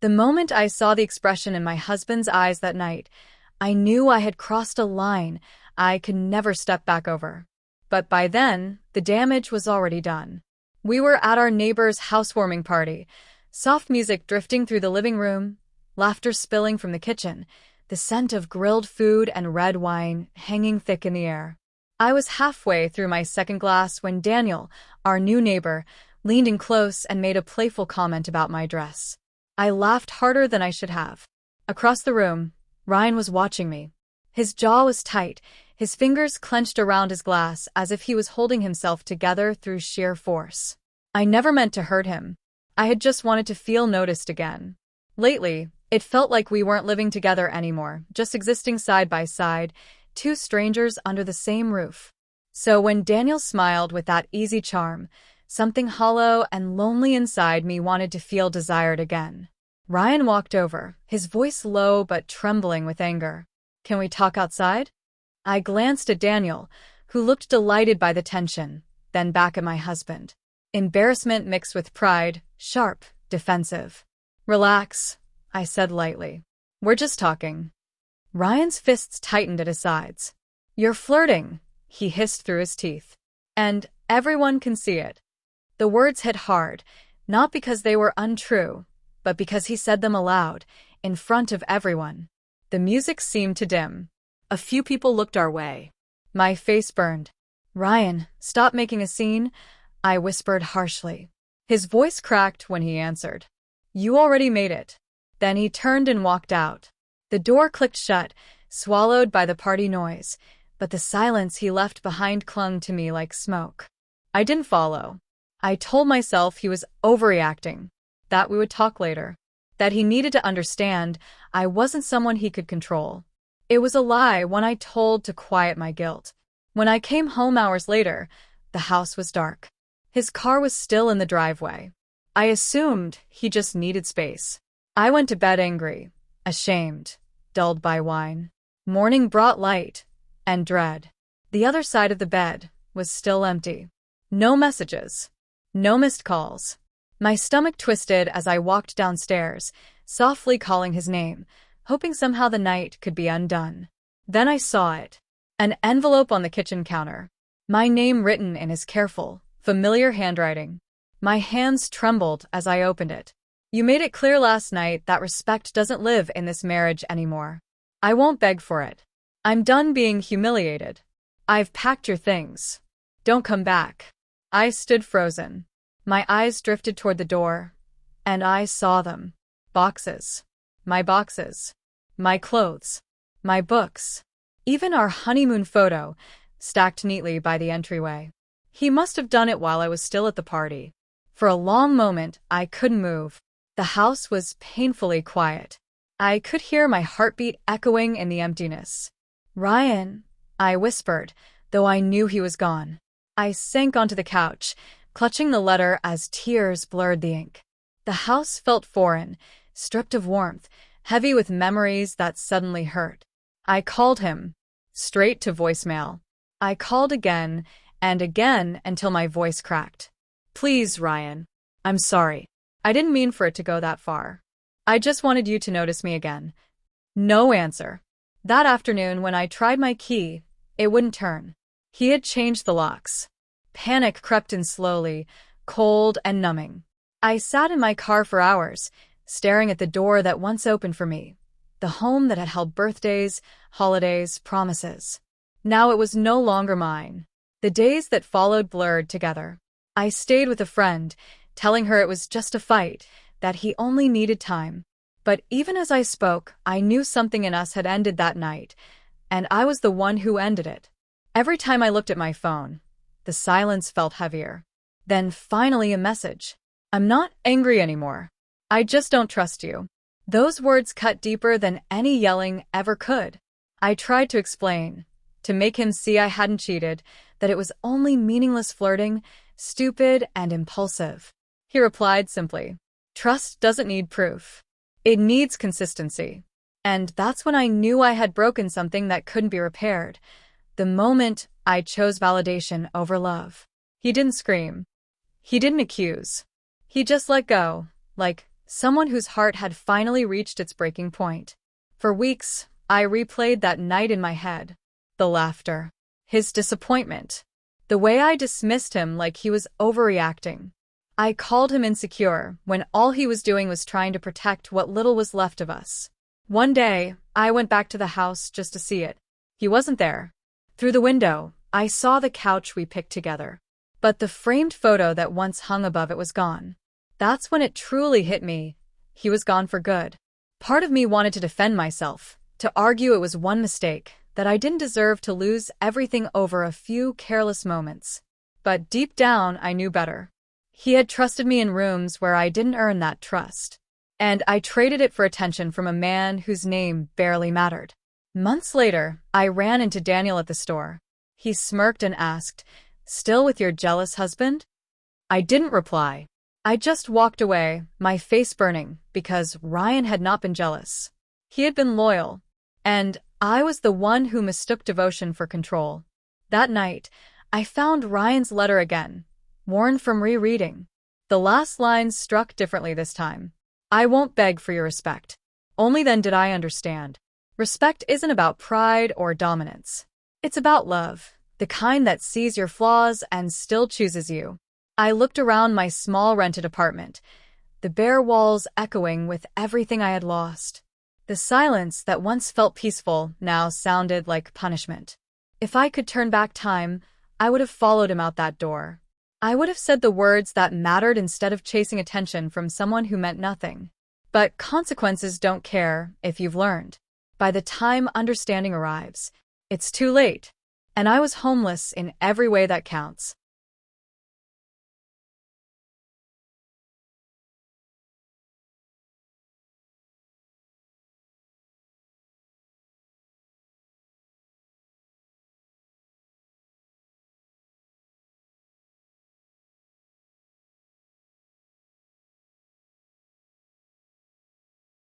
The moment I saw the expression in my husband's eyes that night, I knew I had crossed a line I could never step back over. But by then, the damage was already done. We were at our neighbor's housewarming party, soft music drifting through the living room, laughter spilling from the kitchen, the scent of grilled food and red wine hanging thick in the air. I was halfway through my second glass when Daniel, our new neighbor, leaned in close and made a playful comment about my dress. I laughed harder than I should have. Across the room, Ryan was watching me. His jaw was tight, his fingers clenched around his glass as if he was holding himself together through sheer force. I never meant to hurt him. I had just wanted to feel noticed again. Lately, it felt like we weren't living together anymore, just existing side by side, two strangers under the same roof. So when Daniel smiled with that easy charm, something hollow and lonely inside me wanted to feel desired again. Ryan walked over, his voice low but trembling with anger. "Can we talk outside?" I glanced at Daniel, who looked delighted by the tension, then back at my husband. Embarrassment mixed with pride, sharp, defensive. "Relax," I said lightly. "We're just talking." Ryan's fists tightened at his sides. "You're flirting," he hissed through his teeth. "And everyone can see it." The words hit hard, not because they were untrue, but because he said them aloud, in front of everyone. The music seemed to dim. A few people looked our way. My face burned. "Ryan, stop making a scene," I whispered harshly. His voice cracked when he answered. "You already made it." Then he turned and walked out. The door clicked shut, swallowed by the party noise, but the silence he left behind clung to me like smoke. I didn't follow. I told myself he was overreacting, that we would talk later, that he needed to understand I wasn't someone he could control. It was a lie one I told to quiet my guilt. When I came home hours later, the house was dark. His car was still in the driveway. I assumed he just needed space. I went to bed angry, ashamed, dulled by wine. Morning brought light and dread. The other side of the bed was still empty. No messages. No missed calls. My stomach twisted as I walked downstairs, softly calling his name, hoping somehow the night could be undone. Then I saw it. An envelope on the kitchen counter. My name written in his careful, familiar handwriting. My hands trembled as I opened it. "You made it clear last night that respect doesn't live in this marriage anymore. I won't beg for it. I'm done being humiliated. I've packed your things. Don't come back." I stood frozen. My eyes drifted toward the door, and I saw them. Boxes. My boxes. My clothes. My books. Even our honeymoon photo, stacked neatly by the entryway. He must have done it while I was still at the party. For a long moment, I couldn't move. The house was painfully quiet. I could hear my heartbeat echoing in the emptiness. "Ryan," I whispered, though I knew he was gone. I sank onto the couch, clutching the letter as tears blurred the ink. The house felt foreign, stripped of warmth, heavy with memories that suddenly hurt. I called him, straight to voicemail. I called again and again until my voice cracked. "Please, Ryan. I'm sorry. I didn't mean for it to go that far. I just wanted you to notice me again." No answer. That afternoon when I tried my key, it wouldn't turn. He had changed the locks. Panic crept in slowly, cold and numbing. I sat in my car for hours, staring at the door that once opened for me, the home that had held birthdays, holidays, promises. Now it was no longer mine. The days that followed blurred together. I stayed with a friend, telling her it was just a fight, that he only needed time. But even as I spoke, I knew something in us had ended that night, and I was the one who ended it. Every time I looked at my phone, the silence felt heavier. Then finally a message. "I'm not angry anymore. I just don't trust you." Those words cut deeper than any yelling ever could. I tried to explain, to make him see I hadn't cheated, that it was only meaningless flirting, stupid and impulsive. He replied simply, "Trust doesn't need proof. It needs consistency." And that's when I knew I had broken something that couldn't be repaired. The moment I chose validation over love. He didn't scream. He didn't accuse. He just let go, like someone whose heart had finally reached its breaking point. For weeks, I replayed that night in my head. The laughter. His disappointment. The way I dismissed him like he was overreacting. I called him insecure when all he was doing was trying to protect what little was left of us. One day, I went back to the house just to see it. He wasn't there. Through the window, I saw the couch we picked together. But the framed photo that once hung above it was gone. That's when it truly hit me. He was gone for good. Part of me wanted to defend myself, to argue it was one mistake, that I didn't deserve to lose everything over a few careless moments. But deep down, I knew better. He had trusted me in rooms where I didn't earn that trust. And I traded it for attention from a man whose name barely mattered. Months later, I ran into Daniel at the store. He smirked and asked, "Still with your jealous husband?" I didn't reply. I just walked away, my face burning, because Ryan had not been jealous. He had been loyal. And I was the one who mistook devotion for control. That night, I found Ryan's letter again, worn from rereading. The last lines struck differently this time. "I won't beg for your respect." Only then did I understand. Respect isn't about pride or dominance. It's about love, the kind that sees your flaws and still chooses you. I looked around my small rented apartment, the bare walls echoing with everything I had lost. The silence that once felt peaceful now sounded like punishment. If I could turn back time, I would have followed him out that door. I would have said the words that mattered instead of chasing attention from someone who meant nothing. But consequences don't care if you've learned. By the time understanding arrives, it's too late. And I was homeless in every way that counts.